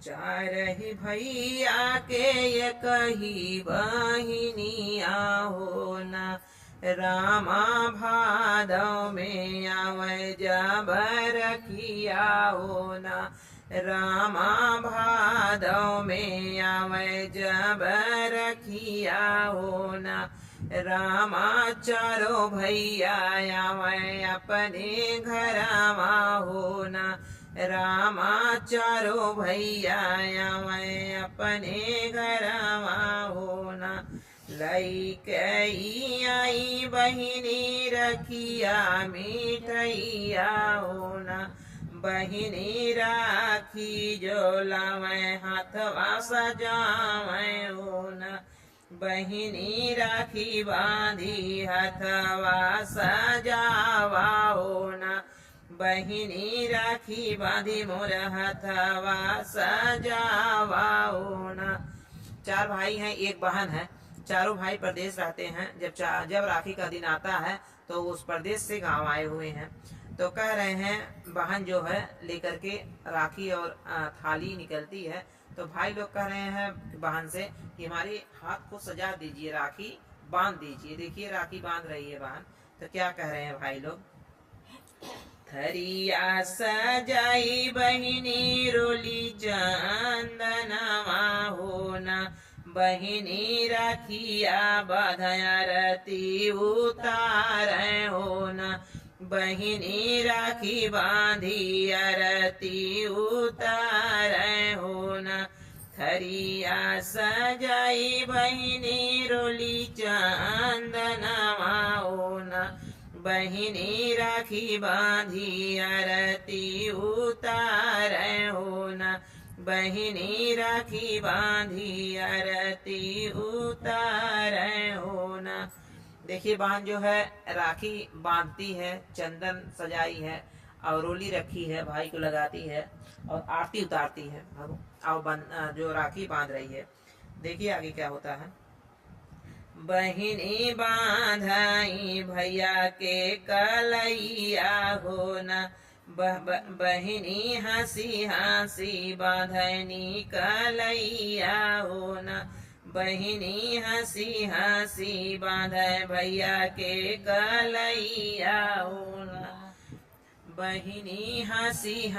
चार ही भैया के ये कही बहिनिया हो न, रामा भादव में आवे जब रखिया हो न, रामा भादव में आवे जब रखिया हो न, रामा चारो भैया आवे अपने घरमा हो न, रामा चारो भैया आवे अपने घरमा हो न, लई आई बहिनी रखिया मिठैया हो न, बहिनी राखी जो लावे हाथवा सजावे हो न, बहिनी राखी बांधी हथवा सजावा हो न, बहिनी राखी बांधी मोर हथवा सजावा हो न। चार भाई हैं एक बहन है, चारों भाई परदेश रहते हैं। जब राखी का दिन आता है तो उस परदेश से गांव आए हुए हैं, तो कह रहे हैं बहन जो है लेकर के राखी और थाली निकलती है, तो भाई लोग कह रहे हैं बहन से कि हमारे हाथ को सजा दीजिए, राखी बांध दीजिए। देखिए राखी बांध रही है बहन, तो क्या कह रहे हैं भाई लोग, थरिया सजाई बहिनी रोली चंदनवा हो न, बहिनी राखिया बधाया रती उतार हो न, बहिनी राखी बांधी आरती उतार हो न, थरिया सजाई बहिनी रोली चंदनवा हो न, बहिनी राखी बांधी आरती उतार हो न, बहिनी राखी बांधी आरती उतार हो न। देखिए बहन जो है राखी बांधती है, चंदन सजाई है और रोली रखी है, भाई को लगाती है और आरती उतारती है और जो राखी बांध रही है। देखिए आगे क्या होता है, बहिनी बांधाई भैया के कलैया हो न, बहिनी हंसी हंसी बांधनी कलैया हो न, बहिनी हंसी हंसी बांधे भैया के कलैया हो न, बहिनी हंसी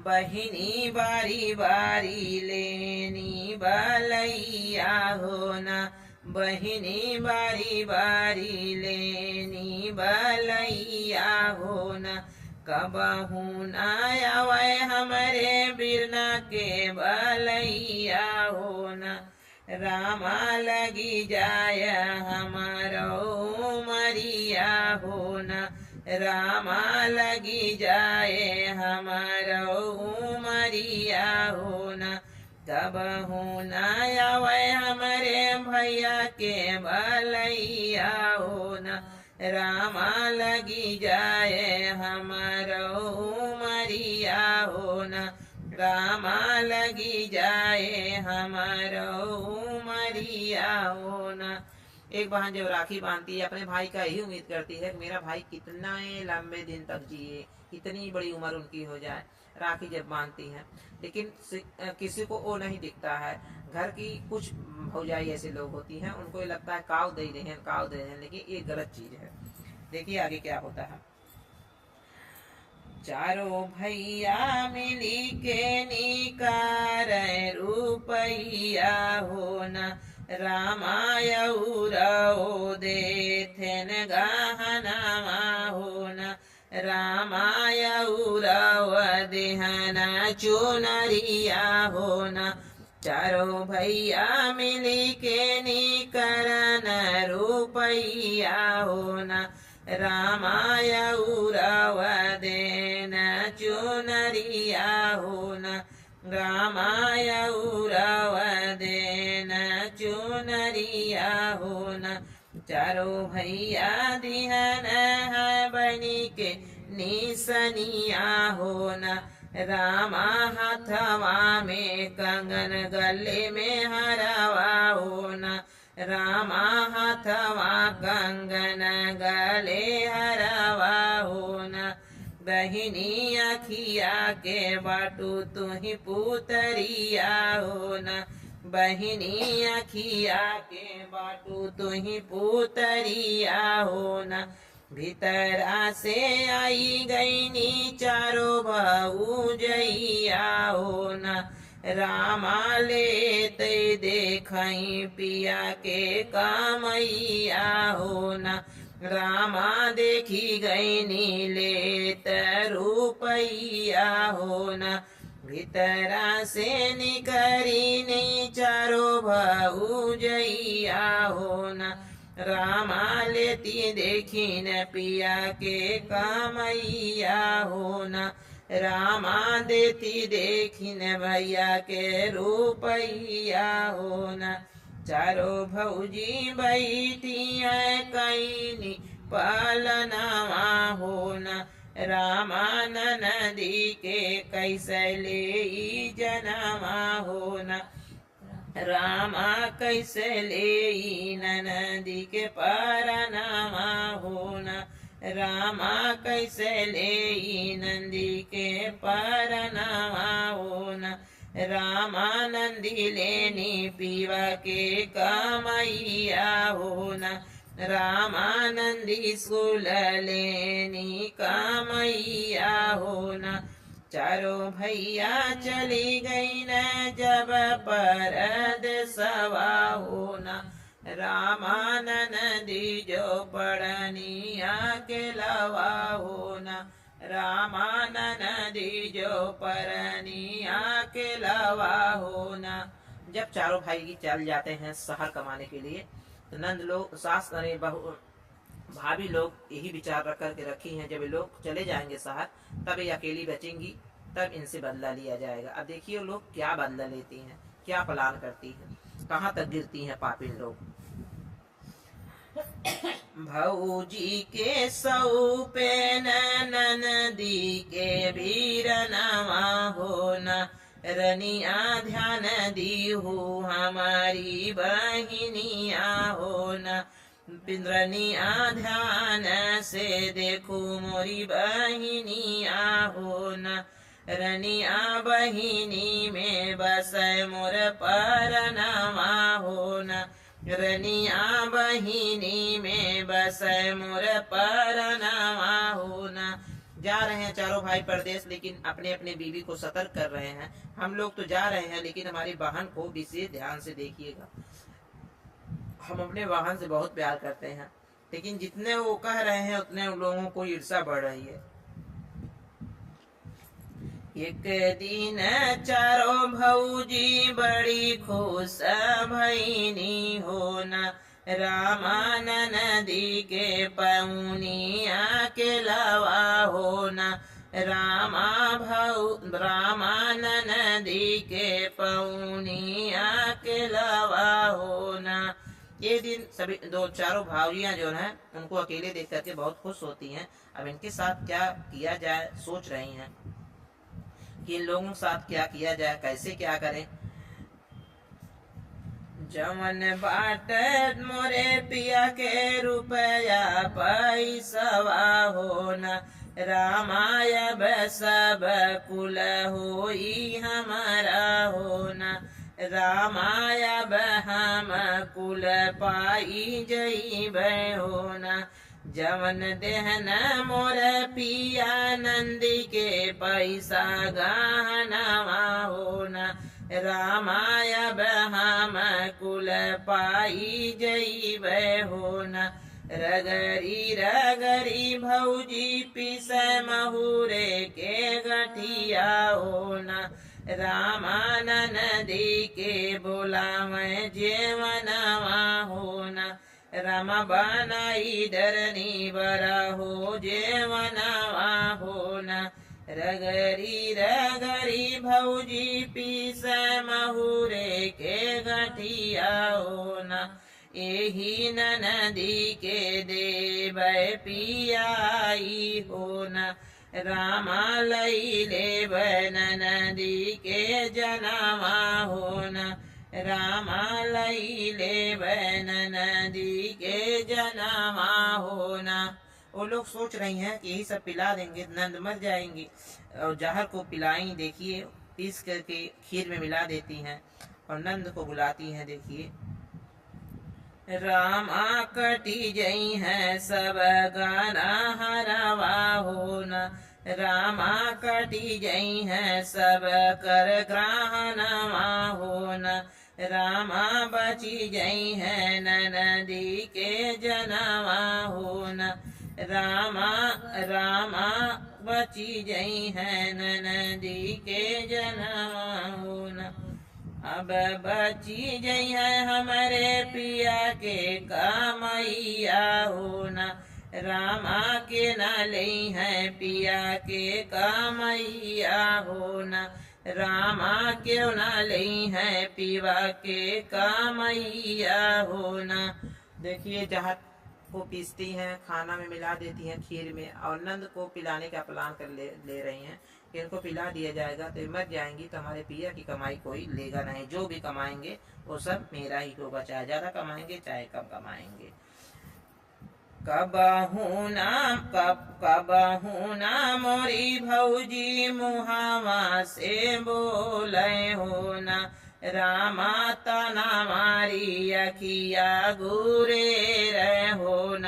बहिनी बारी बारी लेनी बलैया हो न, बहिनी बारी बारी लेनी बलैया हो न, कबहू न आवे हमरे बिरना के बलैया हो न, रामा लगी जाय हमारो मरिया हो न, रामा लगी जाए हमारो मरिया हो न, कबहू न आवे हमरे भैया के बलैया हो न, रामा लगी जाए हमारो मरिया हो न, रामा लगी जाए हमारो मरिया हो न। एक बहन जब राखी बांधती है अपने भाई का यही उम्मीद करती है कि मेरा भाई कितना लंबे दिन तक जिए, इतनी बड़ी उम्र उनकी हो जाए। राखी जब बांधती है, लेकिन किसी को वो नहीं दिखता है। घर की कुछ भौजाई ऐसे लोग होती हैं, उनको ये लगता है काव दे रहे हैं, काव दे रहे हैं, लेकिन ये गलत चीज है। देखिए आगे क्या होता है, चारों भैया मिली के निकार रुपैया हो न, रामायऊ देथेन गहनवा हो न, रामायऊ देहन चुनरिया हो न, चारों भैया मिली के निकरन रुपैया हो न, रामायऊ देन चुनरिया हो न, रामायऊ देन चुनरिया हो न, चारों भैया दिहन है बनी के निसनिया हो न, रामा हाथवा में कंगन गले में हरवा हो न, रामा हाथवा कंगन गले हरवा हो न, बहिनी अखिया के बाटू तुही पुतरिया हो न, बहिनी अखिया के बाटू तुही पुतरिया हो न। भीतरा से आई गईनी चारो भौजैया हो न, रामा लेते देखई पिया के कामैया हो न, रामा देखी गईनी लेत रूपैया हो न। भीतरा से निकरी नहीं चारो भौजैया हो न, रामा लेती देखी न पिया के कामैया हो न, रामा देती देखी न भैया के रूपैया हो न। चारो भौजी बैठी है कईनी पालनवा हो न, रामा नदी के कैसे ले जनवा हो न, रामा कैसे ले नदी के परनामा हो न, रामा कैसे ले नंदी के परनामा हो न। रामा नंदी लेनी पीवा के कामैया हो न, रामा नंदी सुल लेनी कामैया हो न। चारों भैया चली गई न जब परदेसवा हो न, रामा नदी जो पड़निया के लवा हो न, रामा नदी जो परनिया के लवा हो न। जब चारों भाई चल जाते हैं शहर कमाने के लिए तो नंद लोग सास अरे बहू भाभी लोग यही विचार रख करके रखी हैं, जब ये लोग चले जाएंगे शहर तब ये अकेली बचेंगी, तब इनसे बदला लिया जाएगा। अब देखिए लोग क्या बदला लेती हैं, क्या प्लान करती हैं, कहाँ तक गिरती हैं पापिन लोग। भौजी के सौ पे ननदी के वीरनवा हो न, रनिया ध्यान दी हो हमारी बहिनिया हो न, पिंद्रनिया ध्यान से देखो मोरी बहिनिया हो न, रनिया बहिनी में बस मोर परनवा हो न, रनिया बहिनी में बस मोर परनवा हो न। जा रहे हैं चारों भाई परदेश, लेकिन अपने अपने बीवी को सतर्क कर रहे हैं। हम लोग तो जा रहे हैं लेकिन हमारी बहन को विशेष ध्यान से देखिएगा। हम अपने वाहन से बहुत प्यार करते हैं, लेकिन जितने वो कह रहे हैं उतने उन लोगों को ईर्ष्या बढ़ रही है। एक दिन चारों भौजी बड़ी खुश भईनी हो न, रामा नदी के पौनिया के लवा हो न, रामा नदी के पौनिया के लवा हो न। ये दिन सभी दो चारों भावियां जो हैं उनको अकेले देख करके बहुत खुश होती हैं। अब इनके साथ क्या किया जाए सोच रही हैं कि इन लोगों के साथ क्या किया जाए, कैसे क्या करें। जमन बाट मोरे पिया के रुपया पैसवा हो न, रामाय सब कुल होई हमारा हो न, रामाय हम कुल पाई जईब हो न। जवन देहन मोर पिया नंदी के पैसा गहनवा हो न, रामाय हम कुल पाई जईब हो न। रगरी रगरी भौजी पिस महुरे के गठिया हो न, रामा नदी के बोलावे जेवनवा हो न, रामा बनाई डरनी बरा हो जेवनवा हो न। रगरी रगरी भौजी पीस महुरे के गठिया हो न, एही नदी के देव पियाई हो न, रामा लई लेब नदी के जनवा हो न, रामा लई लेब नदी के जनवा हो न। वो लोग सोच रही हैं कि यही सब पिला देंगे नंद मर जाएंगी, और जहर को पिलाई देखिए पीस करके खीर में मिला देती हैं और नंद को बुलाती हैं। देखिए, रामा कटी जई है सब गाना हरवा हो न, रामा कटी जई है सब कर ग्रहणवा हो न, रामा बची जई है नदी के जनवा हो न, रामा रामा बची जई है नदी के जनवा हो न। अब बची जई है हमारे पिया के कमैया हो न, रामा के न लई है पिया के कमैया हो न, रामा क्यों न लई है पीवा के कमैया हो न। देखिए, जहर को पीसती हैं, खाना में मिला देती हैं खीर में, और नंद को पिलाने का प्लान कर ले रही हैं कि इनको पिला दिया जाएगा तो मर जाएंगी, तो हमारे पिया की कमाई कोई लेगा नहीं, जो भी कमाएंगे वो सब मेरा ही होगा, चाहे ज्यादा कमाएंगे चाहे कम कमाएंगे। कबहू ना मोरी भौजी मुहावा से बोले हो न, रामा तना मारी अखिया गुरे रहो न,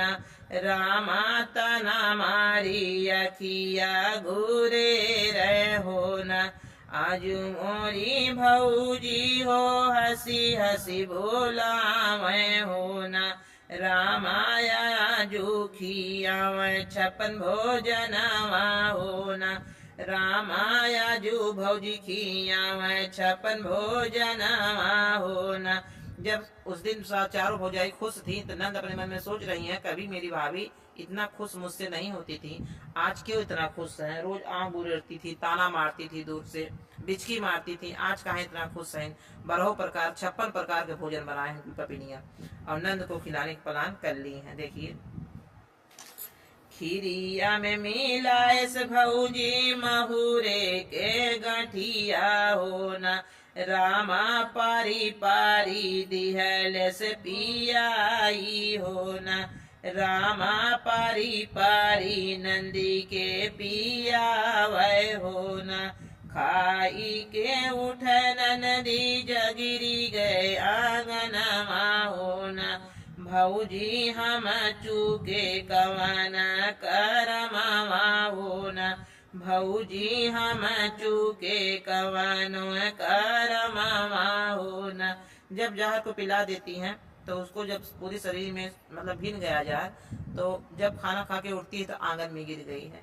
रामा तना मारी अखिया गुरे रहो न। आजू मोरी भौजी हो हसी हसी बोला मैं हो न, रामाया जू खियाव छपन भोजनवा हो न, रामाया जू भौजी खियाव छपन भोजनवा हो न। जब उस दिन चारों भौजाई खुश थी तो नंद अपने मन में सोच रही हैं, कभी मेरी भाभी इतना खुश मुझसे नहीं होती थी, आज क्यों इतना खुश है। रोज आँख बुरड़ती थी, ताना मारती थी, दूर से बिचकी मारती थी, आज कहाँ इतना खुश है। 12 प्रकार 56 प्रकार के भोजन बनाए हैं पपिनिया, और नंद को खिलाने का प्लान कर ली है। देखिए, खीरिया में मिलाएस भौजी महुरे के गठिया हो न, रामा पारी पारी दिहलेस पियाई हो न, रामा पारी पारी नंदी के पियावै हो न। खाई के उठ नदी जगिरी गए आंगनमा हो न, भौजी हम चूके कवन करमवा हो न, भौजी हम चूके कवन करमवा हो न। जब जहर को पिला देती हैं तो उसको जब पूरी शरीर में मतलब भिन गया जहर, तो जब खाना खा के उठती है तो आंगन में गिर गई है,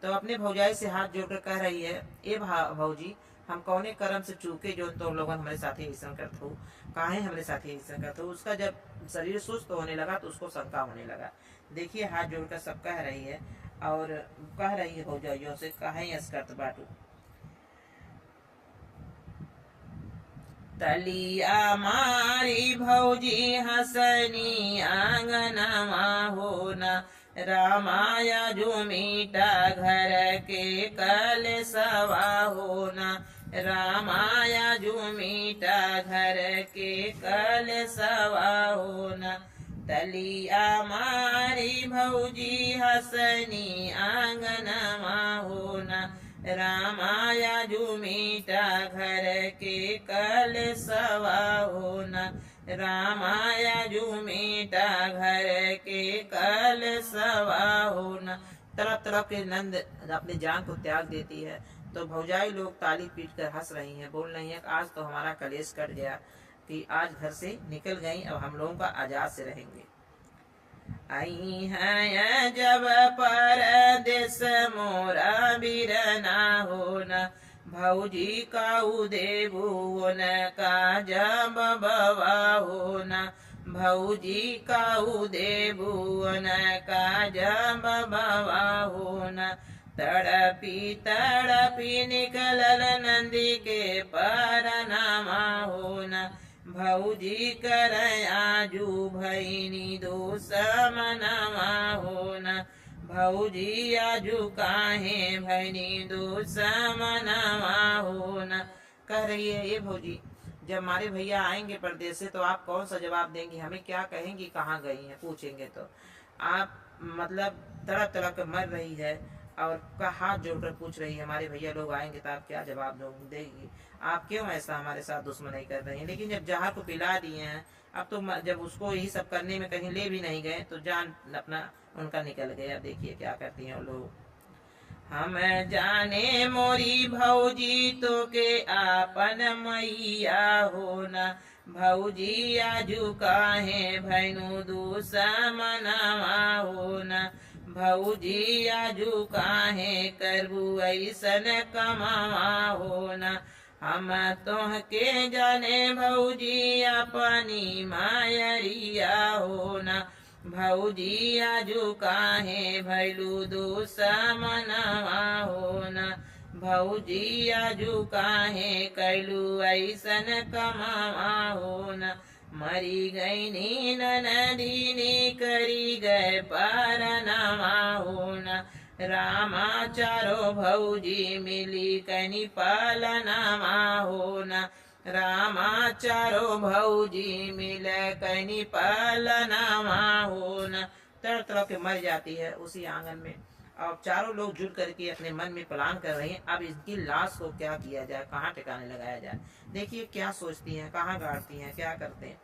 तो अपने भौजाई से हाथ जोड़कर कह रही है, ए भौजी हम कौने कर्म से चूके जो तो लोगन हमारे साथी ऐसा करत हो, काहे हमारे साथी ऐसा करत हो। उसका जब शरीर सुस्त होने लगा तो उसको शंका होने लगा। देखिए, हाथ जोड़कर सब कह रही है, और कह रही है भौजाइयों से, काहे ऐसा करत बाटू। तलिया मारी भौजी हसनी आंगनमा हो न, रामाया जो मीठा घर के कल सवा हो न, रामाया जो मीठा घर के कल सवा हो न। तलिया मारी भौजी हसनी आंगनमा हो न, रामाया जो मीठा घर के कल सवा हो न, रामाया जो मीठा घर के कल सवा हो न। तरफ तरफ के नंद अपनी जान को त्याग देती है, तो भौजाई लोग ताली पीट कर हंस रही हैं, बोल रही हैं कि आज तो हमारा कलेश कट गया, कि आज घर से निकल गई, अब हम लोगों का आजाद से रहेंगे। आई हैं जब परदेस मोरा बिरना हो न, भौजी काऊ देबुन का जब बवा हो न, भौजी काऊ देबुन का जब बवा हो न। तड़पी तड़पी निकलल नंदी के परनमा हो न, भौजी कर आजू भैनी दुश्मनवा हो न, भौजी आजू काहे भैनी दुश्मनवा हो न। कह रही है, ये भौजी जब हमारे भैया आएंगे परदेश से तो आप कौन सा जवाब देंगी, हमें क्या कहेंगी, कहाँ गई हैं पूछेंगे तो। आप मतलब तड़प तड़प कर मर रही है और का हाथ जोड़कर पूछ रही है हमारे भैया लोग आएंगे तो आप क्या जवाब देगी, आप क्यों ऐसा हमारे साथ दुश्मनी कर रही हैं। लेकिन जब जहर को पिला दिए हैं, अब तो जब उसको यही सब करने में कहीं ले भी नहीं गए तो जान अपना उनका निकल गया। देखिए क्या करती हैं वो लोग। हम जाने मोरी भौजी तो के आपन मैया हो न, भौजी आजू काहे भैनु दुश्मनवा हो न, भौजी आजू काहे करबू ऐसन कमावा हो न। हम तोहके जाने भौजी अपनी मायरिया हो न, भौजी आजू काहे भैलू दुश्मनवा हो न, भौजी आजू काहे कैलू ऐसन कमावा हो न। मरी गईनी ननदीनी करी गए पारनावा हो न, रामा चारो भौजी मिली कनी पालनावा हो न, रामा चारो भौजी मिल कनी पालनावा हो न। तड़प तड़प के मर जाती है उसी आंगन में। अब चारों लोग जुट करके अपने मन में प्लान कर रहे हैं अब इसकी लाश को क्या किया जाए, कहाँ ठिकाने लगाया जाए। देखिए क्या सोचती हैं, कहाँ गाड़ती हैं, क्या करते हैं।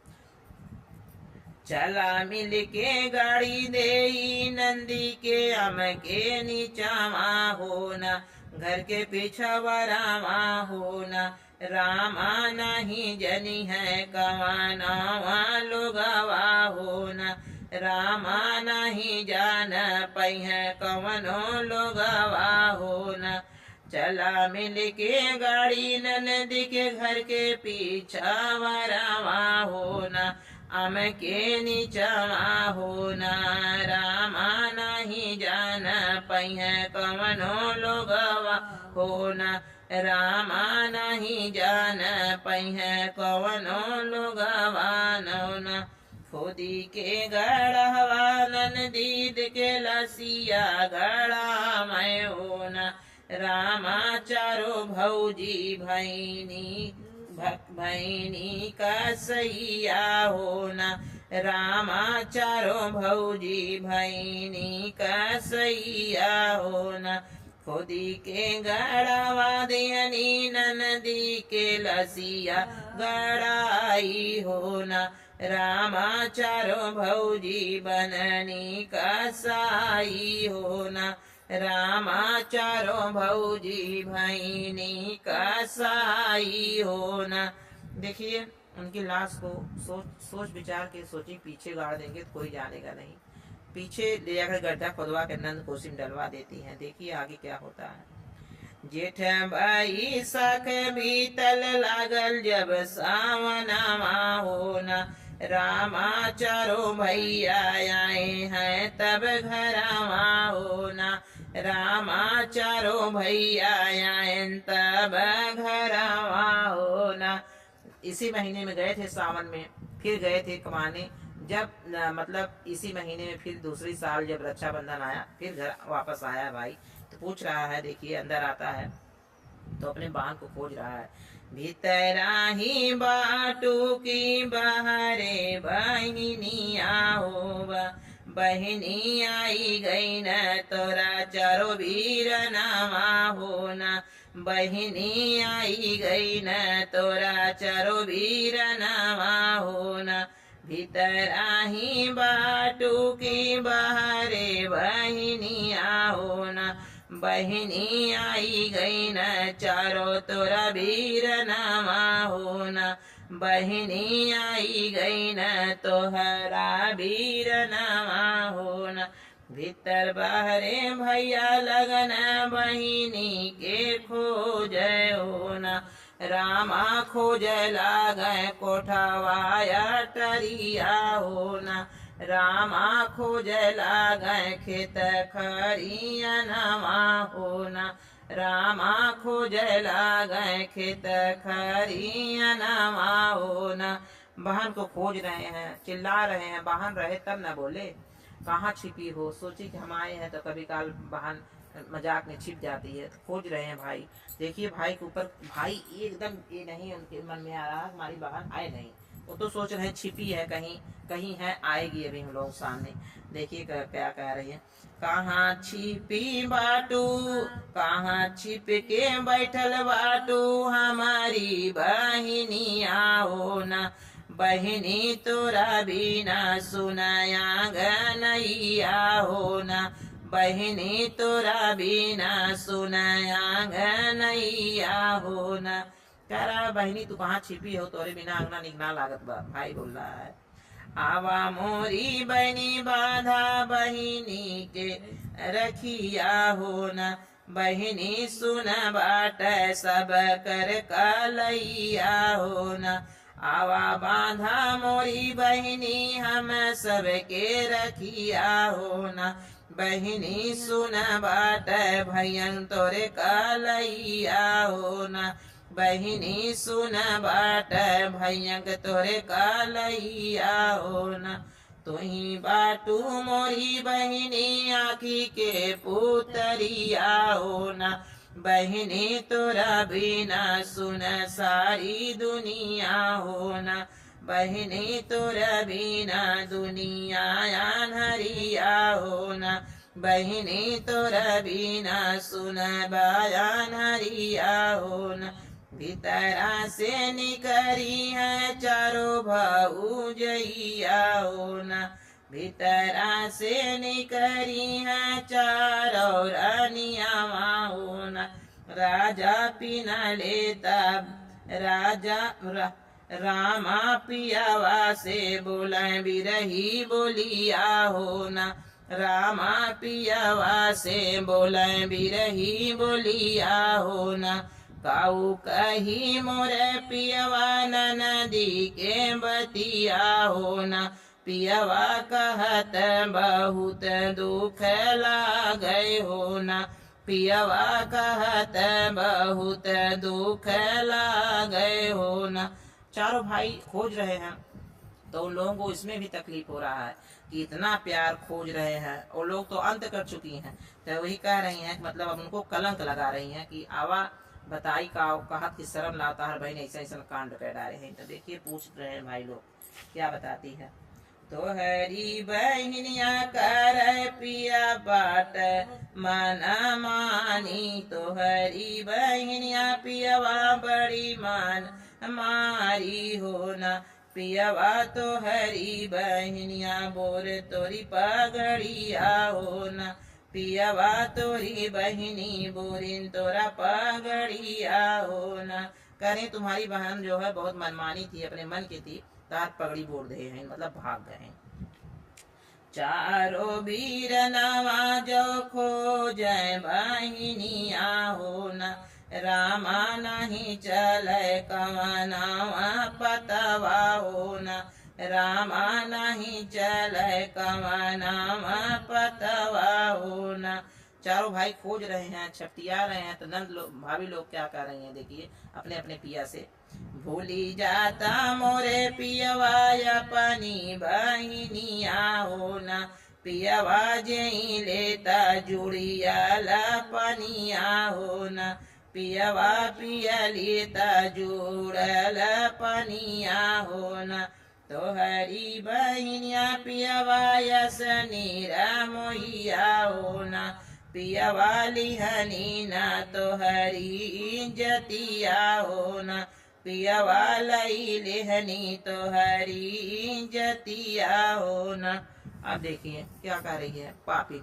चला मिल के गाड़ी दे नंदी के अम के नीचावा हो न, घर के पिछवारावा हो न, रामा नहीं जनी है कवानावा लोगवा हो न, रामा नहीं जान पई है कवनो लोगवा हो न। चला मिल के गाड़ी ननदी के घर के पीछा वरावा हो न, अम के नीचवा हो न, रामा नहीं जान पई है कवनो लोगवा हो न, रामा नहीं जान पई है कवनो लोगवा न। खोदी के गढ़वा ननदीद के लसिया गढ़ा मैं हो न, रामा चारो भौजी भैनी भैनी का सैया हो न, रामा चारो भौजी भैनी का सैया हो न। खोदी के गढ़वा दियनी ननदी के लसिया गढ़ाई हो न, रामा चारो भौजी बननी का साई हो न, रामा चारो भौजी भैनी का साई हो न। देखिए उनकी लाश को सोच विचार के सोची पीछे गाड़ देंगे तो कोई जानेगा नहीं, पीछे ले जाकर गड्ढा खोदवा के नंद कोसी में डलवा देती हैं। देखिए आगे क्या होता है। जेठ बाई साख भीतल लागल जब सावनावा हो न, रामा चारो भैया आए हैं तब घरावा हो न, रामा चारो भैया आए तब घरावा हो न। इसी महीने में गए थे सावन में, फिर गए थे कमाने। जब मतलब इसी महीने में फिर दूसरी साल जब रक्षाबंधन आया फिर घर वापस आया भाई, तो पूछ रहा है। देखिए अंदर आता है तो अपने बहन को खोज रहा है। भीतरा ही बाटू की बहरे बहिनी आओ, बहिनी आई गई न तोरा चारो वीर नामा हो न, बहिनी आई गई न तोरा चारो वीर नामा हो न। भीतर आही बाटू की बहरे बहिनी आओ न, बहिनी आई गई न चारो तोरा वीर नामा हो न, बहिनी आई गई न तोहरा वीर नामा हो न। भीतर बहरे भैया लगन बहिनी के खोज हो न, रामा खोज लागे कोठवाया टरिया हो न, रामा खोज लागे खेत खरिया नवा हो न, रामा खोज लागे खेत खरिया नवा हो न। बहन को खोज रहे हैं, चिल्ला रहे हैं, बहन रहे तब न बोले, कहाँ छिपी हो। सोची कि हम आए हैं तो कभी काल बहन मजाक में छिप जाती है, तो खोज रहे हैं भाई। देखिए भाई के ऊपर, भाई एकदम ये नहीं उनके मन में आ रहा हमारी बहन आए नहीं, वो तो सोच रहे हैं छिपी है, कहीं कहीं है, आएगी अभी हम लोग सामने। देखिए क्या कह रही है। कहाँ छिपी बाटू, कहाँ छिप के बैठल बाटू, हमारी बहिनी आओ ना, बहिनी तोरा बिना सुनाया गनैया हो ना, बहिनी तोरा बिना सुनाया गनैया हो ना। कह रहा है बहिनी तू कहाँ छिपी हो, तोरे बिना अंगना निकना लागत बा। भाई बोल रहा है आवा मोरी बहनी बाधा, बहिनी के रखिया हो ना, बहिनी सुन बाट सब कर कलैया हो ना, आवा बाधा मोरी बहिनी हम सबके रखिया हो ना, बहिनी सुन बाट भैयन तोरे कलैया हो ना, बहिनी सुन बाट भैयक तोरे कलैया हो ना, तुही बाटू मोरी बहिनी आखी के पुतरिया हो ना, बहिनी तोरा बिना सुन सारी दुनिया हो ना, बहिनी तोरा बिना दुनिया अन्हरिया हो ना, बहिनी तोरा बिना सुन बयान हरिया हो ना, भीतरा से निकरी है चारों भौजैया हो ना, भीतरा से निकरी है चारों रानियावा हो ना, राजा पीना लेता रामा पियावा से बोले बिरही बोलिया हो ना, रामा पियावा से बोले बिरही बोलिया हो ना, काऊ कही मोरे पियवा नदी के बतिया हो ना, पियवा कहत बहुत दुख लागे हो ना, पियवा कहत बहुत दुख लागे हो ना। चारों भाई खोज रहे हैं, तो उन लोगों को इसमें भी तकलीफ हो रहा है कि इतना प्यार खोज रहे हैं, वो लोग तो अंत कर चुकी हैं, तो वही कह रही हैं, मतलब अब उनको कलंक लगा रही हैं कि आवा बताई का कहत की शर्म लाता है भाई ने ऐसा ऐसा कांड कर डाले हैं। तो देखिए पूछ रहे हैं भाई लोग क्या बताती है। तो हरी बहनिया कर पिया बाट माना मानी, तो हरी बहनिया पियावा बड़ी मान मारी हो ना, पियावा तो हरी बहनिया बोर तोरी पगड़िया हो ना, पियावा तोरी बहिनी बोरिन तोरा पगड़िया हो ना। करें तुम्हारी बहन जो है बहुत मनमानी थी, अपने मन की थी, तार पगड़ी बोल दे हैं, मतलब भाग गए। चारों वीर नवा जो खो जय बहिनिया हो ना, रामा नहीं चले कवनावा पतवा हो ना, रामा नहीं चले कवनावा पतवा हो ना। चारों भाई खोज रहे हैं, छपटिया रहे हैं, तो नंद लोग भाभी लोग क्या कर रही हैं, देखिए अपने अपने पिया से। भूली जाता मोरे पियवा अपनी बहिनिया हो ना, पियवा जई लेता जुड़िया लपनिया हो ना, पियवा पिया लेता जुड़ल पनिया हो ना, तो हरी बहिनिया पियवा यसनी मोहिया हो ना, पियवा लिहनी ना तो हरी जतिया हो ना, पियवा लई लेहनी तो हरी जतिया हो ना। अब देखिए क्या कह रही है पापी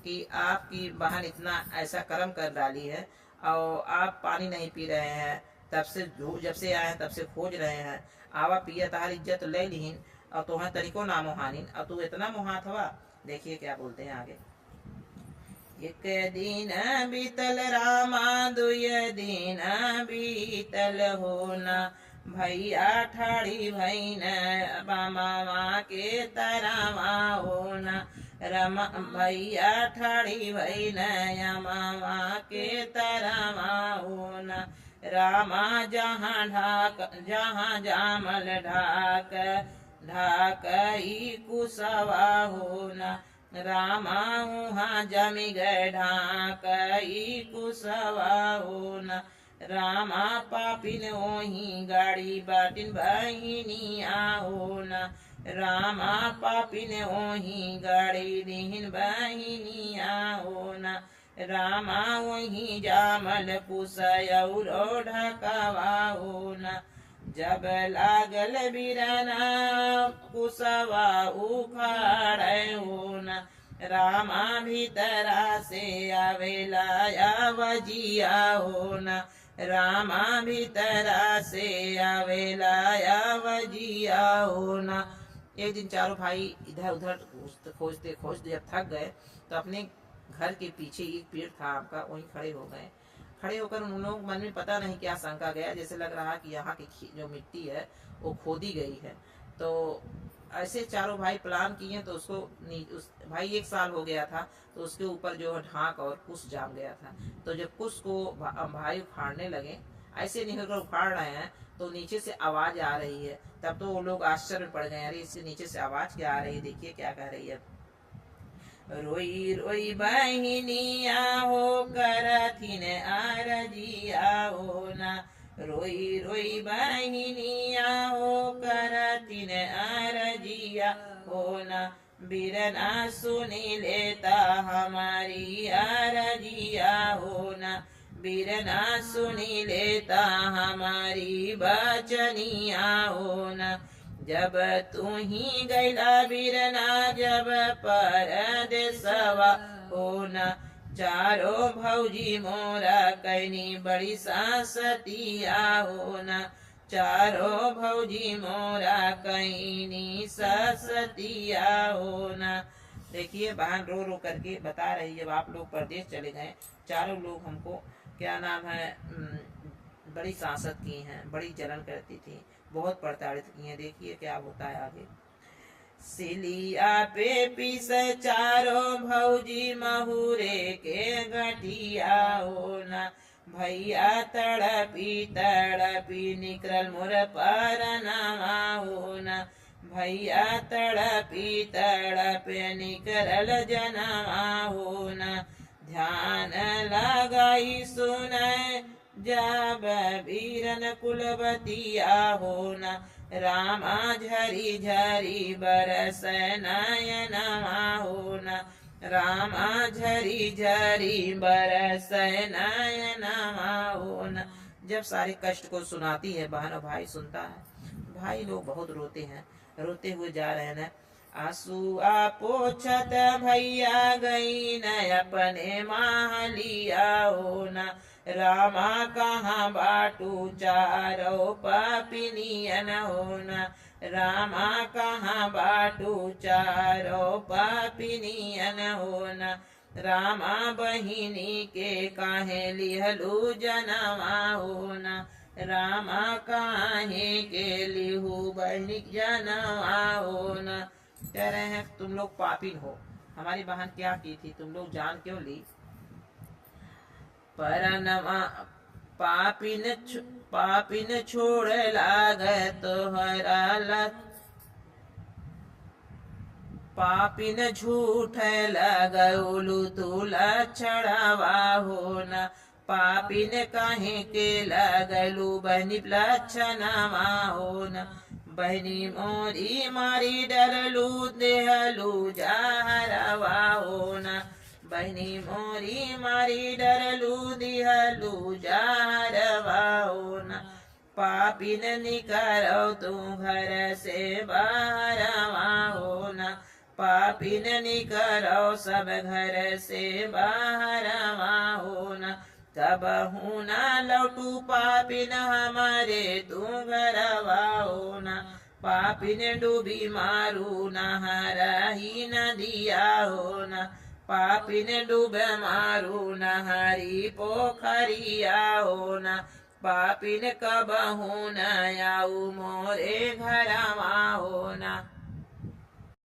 कि आपकी बहन इतना ऐसा कर्म कर डाली है और आप पानी नहीं पी रहे हैं, तब से जब से आए हैं तब से खोज रहे हैं, आवा पिया तार इज्जत ले लीन और तुम्हें तरीको ना मोहानीन, और तू इतना मोहात हुआ। देखिए क्या बोलते हैं आगे। एक दिन बीतल रामा दुय दिन बीतल हो ना, भैया ठाड़ी भैन मामा के तरावा हो ना, रमा भैया ठाड़ी भैन मामा के तरावा हो ना, रामा जहाँ जहाँ जामल ढाक कुसवा हो ना, रामा वहाँ जमी गए ढाक कुसवा हो ना, रामा पापिन ओही गाड़ी बाटिन बहिनी आओ न रामा पापिन ओही गाड़ी दीहिन बहिनी आओ न रामा वही जामल कुसयौरो ढकवाओ न जब लागल बिरना कुसवा उखाड़ो न रामा भीतरा से आवेला आवजिया हो न रामा भीतरा से आवेला आवजिया हो न। एक दिन चारों भाई इधर उधर खोजते खोजते जब थक गए तो अपने घर के पीछे एक पेड़ था आम का, वहीं खड़े हो गए। खड़े होकर उन लोग मन में पता नहीं क्या शंका गया, जैसे लग रहा कि यहाँ की जो मिट्टी है वो खोदी गई है। तो ऐसे चारों भाई प्लान किए तो उसको उस भाई 1 साल हो गया था तो उसके ऊपर जो ढाक और कुश जाम गया था। तो जब कुश को भाई उखाड़ने लगे, ऐसे निकल कर उखाड़ रहे हैं तो नीचे से आवाज आ रही है। तब तो वो लोग आश्चर्य में पड़ गए, अरे इससे नीचे से आवाज क्या आ रही है, देखिए क्या कह रही है। रोई रोई बहिनिया हो करथिन आरजिया हो ना रोई रोई बहिनिया हो करथिन आरजिया हो ना बिरना सुनी लेता हमारी आरजिया हो ना बिरना सुनी लेता हमारी बचनिया हो ना जब तू ही गैला बिरना जब परदेसवा हो न चारों भौजी मोरा कैनी बड़ी सासतिया हो न चारों भौजी मोरा कैनी सासतिया हो न। देखिए बहन रो रो करके बता रही, जब आप लोग परदेश चले गए चारों लोग हमको क्या नाम है बड़ी सांसत की हैं, बड़ी जलन करती थी, बहुत प्रताड़ित की हैं। देखिए क्या होता है आगे। सिलिया पे पीस चारों भौजी महुरे के गठिया हो न भैया तड़पी निकल मोर परनामा हो न भैया तड़पे निकल जनमा हो न ध्यान लगाई सुनाए जब बीरन कुलवतिया हो न रामा झरी झरी बरस नयनमा हो न रामा झरी झरी बरस नयनमा हो न। जब सारे कष्ट को सुनाती है बहन और भाई सुनता है, भाई लोग बहुत रोते हैं, रोते हुए जा रहे हैं। आंसू पोछत भैया गई न अपने मालिया हो न रामा कहाँ बाटू चारो पापिनियन हो न रामा कहाँ बाटू चारो पापिनियन हो न रामा बहिनी के काहे लिहलू जनमा हो न रामा काहे के लिहू बहिनी जनमा हो न। कह रहे हैं तुम लोग पापिन हो, हमारी बहन क्या की थी, तुम लोग जान क्यों ली। परनमा पापिन छोड़ लागे तोहरा पापिन झूठ लगौलू तू लक्षणवा हो न पापिन कहे के लगलू बहनी लक्षणवा हो न बहनी मोरी मारी डरलू देहलू जहरवा हो न बहनी मोरी मारी डरलू दिहलू जहरवा हो न पापिन निकलो तू घर से बाहरवा हो न पापिन निकलो सब घर से बाहरवा हो न तब हूँ न लौटू पापिन हमारे तू घरवा हो न पापिन डूबी मारू नहरही नदिया हो न पापिन डूब मारू नहरी पोखरिया हो न पापिन कब हूँ न आऊ मोरे घरवा हो न।